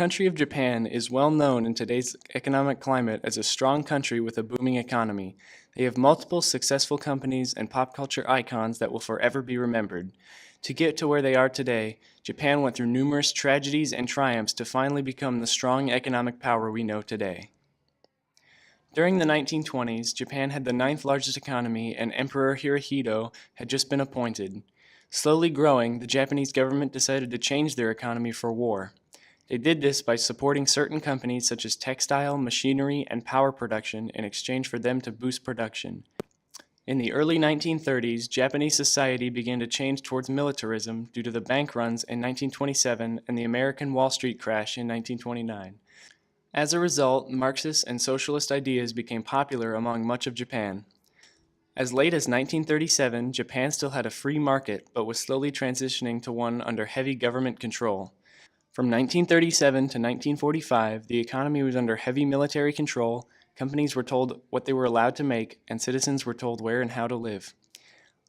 country of Japan is well known in today's economic climate as a strong country with a booming economy. They have multiple successful companies and pop culture icons that will forever be remembered. To get to where they are today, Japan went through numerous tragedies and triumphs to finally become the strong economic power we know today. During the 1920s, Japan had the ninth largest economy and Emperor Hirohito had just been appointed. Slowly growing, the Japanese government decided to change their economy for war. They did this by supporting certain companies such as textile, machinery, and power production in exchange for them to boost production. In the early 1930s, Japanese society began to change towards militarism due to the bank runs in 1927 and the American Wall Street crash in 1929. As a result, Marxist and socialist ideas became popular among much of Japan. As late as 1937, Japan still had a free market, but was slowly transitioning to one under heavy government control. From 1937 to 1945, the economy was under heavy military control, companies were told what they were allowed to make, and citizens were told where and how to live.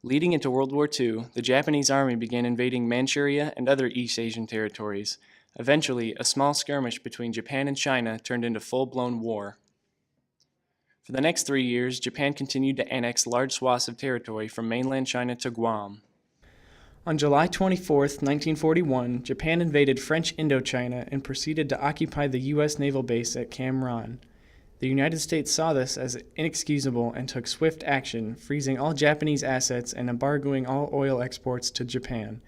Leading into World War II, the Japanese army began invading Manchuria and other East Asian territories. Eventually, a small skirmish between Japan and China turned into full-blown war. For the next 3 years, Japan continued to annex large swaths of territory from mainland China to Guam. On July 24, 1941, Japan invaded French Indochina and proceeded to occupy the U.S. naval base at Cam Ranh. The United States saw this as inexcusable and took swift action, freezing all Japanese assets and embargoing all oil exports to Japan.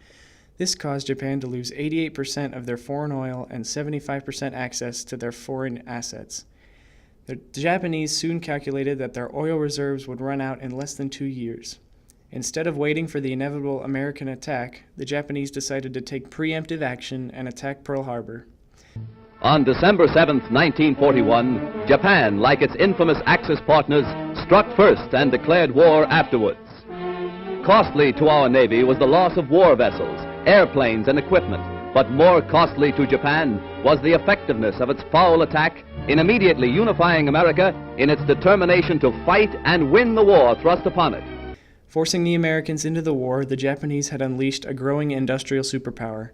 This caused Japan to lose 88% of their foreign oil and 75% access to their foreign assets. The Japanese soon calculated that their oil reserves would run out in less than 2 years. Instead of waiting for the inevitable American attack, the Japanese decided to take preemptive action and attack Pearl Harbor. On December 7, 1941, Japan, like its infamous Axis partners, struck first and declared war afterwards. Costly to our Navy was the loss of war vessels, airplanes, and equipment, but more costly to Japan was the effectiveness of its foul attack in immediately unifying America in its determination to fight and win the war thrust upon it. Forcing the Americans into the war, the Japanese had unleashed a growing industrial superpower.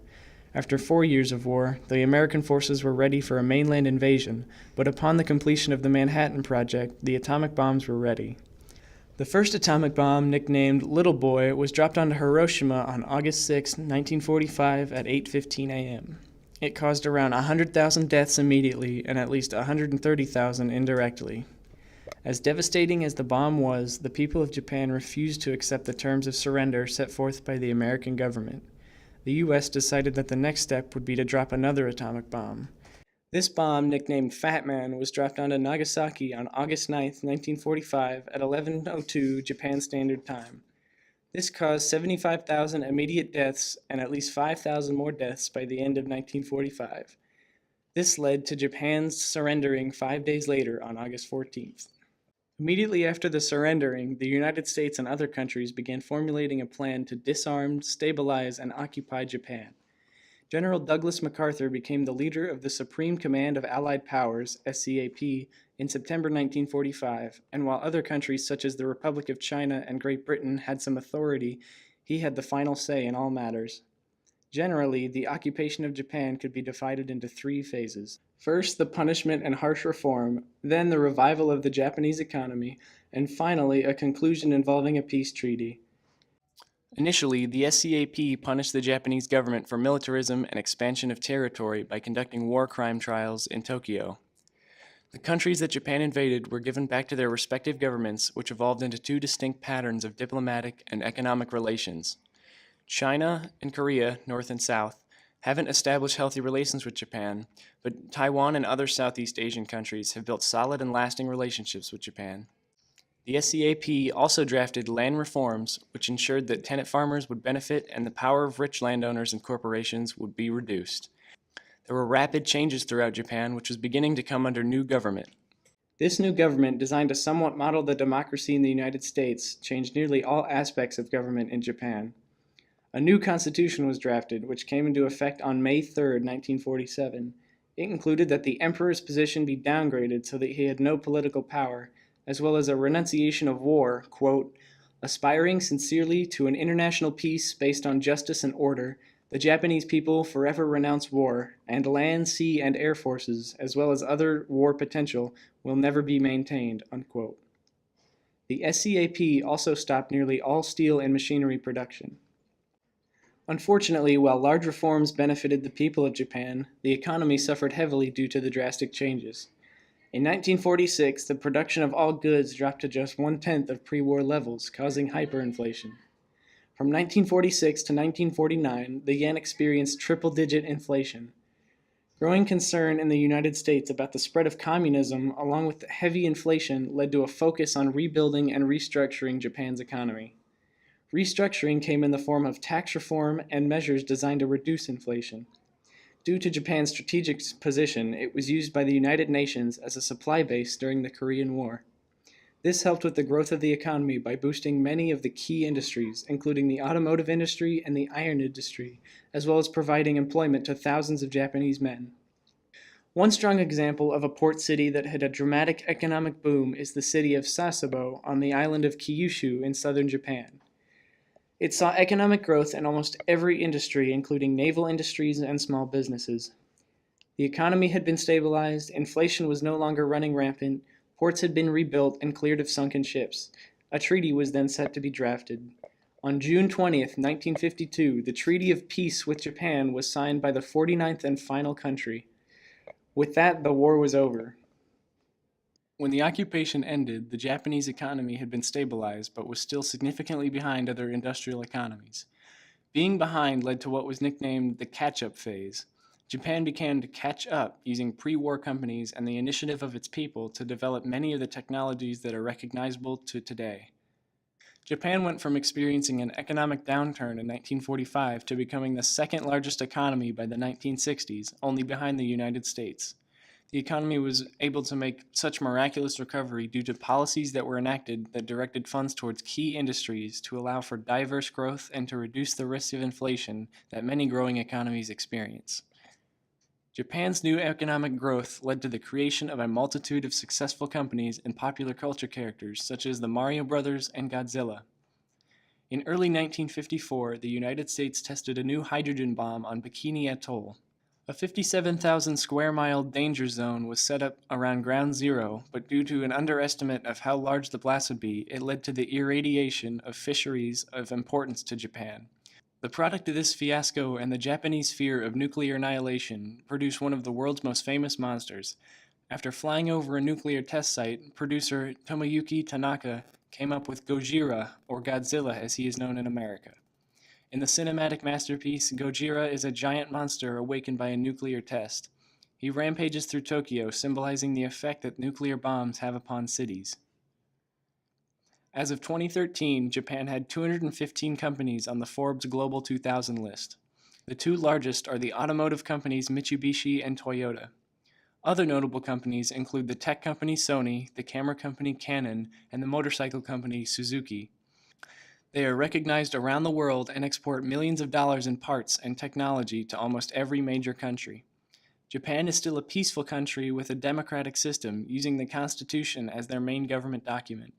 After 4 years of war, the American forces were ready for a mainland invasion, but upon the completion of the Manhattan Project, the atomic bombs were ready. The first atomic bomb, nicknamed Little Boy, was dropped onto Hiroshima on August 6, 1945 at 8:15 a.m. It caused around 100,000 deaths immediately and at least 130,000 indirectly. As devastating as the bomb was, the people of Japan refused to accept the terms of surrender set forth by the American government. The U.S. decided that the next step would be to drop another atomic bomb. This bomb, nicknamed Fat Man, was dropped onto Nagasaki on August 9, 1945 at 11:02 Japan Standard Time. This caused 75,000 immediate deaths and at least 5,000 more deaths by the end of 1945. This led to Japan's surrendering 5 days later on August 14th. Immediately after the surrendering, the United States and other countries began formulating a plan to disarm, stabilize, and occupy Japan. General Douglas MacArthur became the leader of the Supreme Command of Allied Powers, SCAP, in September 1945, and while other countries such as the Republic of China and Great Britain had some authority, he had the final say in all matters. Generally, the occupation of Japan could be divided into 3 phases. First, the punishment and harsh reform, then the revival of the Japanese economy, and finally, a conclusion involving a peace treaty. Initially, the SCAP punished the Japanese government for militarism and expansion of territory by conducting war crime trials in Tokyo. The countries that Japan invaded were given back to their respective governments, which evolved into 2 distinct patterns of diplomatic and economic relations. China and Korea, North and South, haven't established healthy relations with Japan, but Taiwan and other Southeast Asian countries have built solid and lasting relationships with Japan. The SCAP also drafted land reforms, which ensured that tenant farmers would benefit and the power of rich landowners and corporations would be reduced. There were rapid changes throughout Japan, which was beginning to come under new government. This new government, designed to somewhat model the democracy in the United States, changed nearly all aspects of government in Japan. A new constitution was drafted, which came into effect on May 3, 1947. It included that the emperor's position be downgraded so that he had no political power, as well as a renunciation of war, quote, aspiring sincerely to an international peace based on justice and order, The Japanese people forever renounce war, and land, sea, and air forces, as well as other war potential, will never be maintained, unquote. The SCAP also stopped nearly all steel and machinery production. Unfortunately, while large reforms benefited the people of Japan, the economy suffered heavily due to the drastic changes. In 1946, the production of all goods dropped to just 1/10 of pre-war levels, causing hyperinflation. From 1946 to 1949, the yen experienced triple-digit inflation. Growing concern in the United States about the spread of communism, along with heavy inflation, led to a focus on rebuilding and restructuring Japan's economy. Restructuring came in the form of tax reform and measures designed to reduce inflation. Due to Japan's strategic position, it was used by the United Nations as a supply base during the Korean War. This helped with the growth of the economy by boosting many of the key industries, including the automotive industry and the iron industry, as well as providing employment to thousands of Japanese men. One strong example of a port city that had a dramatic economic boom is the city of Sasebo on the island of Kyushu in southern Japan. It saw economic growth in almost every industry, including naval industries and small businesses. The economy had been stabilized, inflation was no longer running rampant, ports had been rebuilt and cleared of sunken ships. A treaty was then set to be drafted. On June 20th, 1952, the Treaty of Peace with Japan was signed by the 49th and final country. With that, the war was over. When the occupation ended, the Japanese economy had been stabilized but was still significantly behind other industrial economies. Being behind led to what was nicknamed the catch-up phase. Japan began to catch up using pre-war companies and the initiative of its people to develop many of the technologies that are recognizable to today. Japan went from experiencing an economic downturn in 1945 to becoming the second largest economy by the 1960s, only behind the United States. The economy was able to make such miraculous recovery due to policies that were enacted that directed funds towards key industries to allow for diverse growth and to reduce the risk of inflation that many growing economies experience. Japan's new economic growth led to the creation of a multitude of successful companies and popular culture characters such as the Mario Brothers and Godzilla. In early 1954, the United States tested a new hydrogen bomb on Bikini Atoll. A 57,000 square mile danger zone was set up around Ground Zero, but due to an underestimate of how large the blast would be, it led to the irradiation of fisheries of importance to Japan. The product of this fiasco and the Japanese fear of nuclear annihilation produced one of the world's most famous monsters. After flying over a nuclear test site, producer Tomoyuki Tanaka came up with Gojira, or Godzilla as he is known in America. In the cinematic masterpiece, Gojira is a giant monster awakened by a nuclear test. He rampages through Tokyo, symbolizing the effect that nuclear bombs have upon cities. As of 2013, Japan had 215 companies on the Forbes Global 2000 list. The two largest are the automotive companies Mitsubishi and Toyota. Other notable companies include the tech company Sony, the camera company Canon, and the motorcycle company Suzuki. They are recognized around the world and export millions of dollars in parts and technology to almost every major country. Japan is still a peaceful country with a democratic system, using the Constitution as their main government document.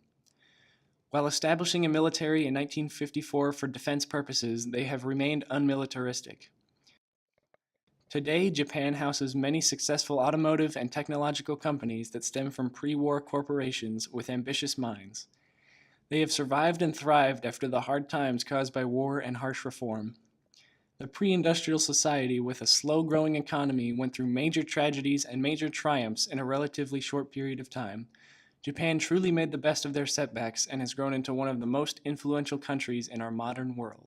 While establishing a military in 1954 for defense purposes, they have remained unmilitaristic. Today, Japan houses many successful automotive and technological companies that stem from pre-war corporations with ambitious minds. They have survived and thrived after the hard times caused by war and harsh reform. The pre-industrial society with a slow-growing economy went through major tragedies and major triumphs in a relatively short period of time. Japan truly made the best of their setbacks and has grown into one of the most influential countries in our modern world.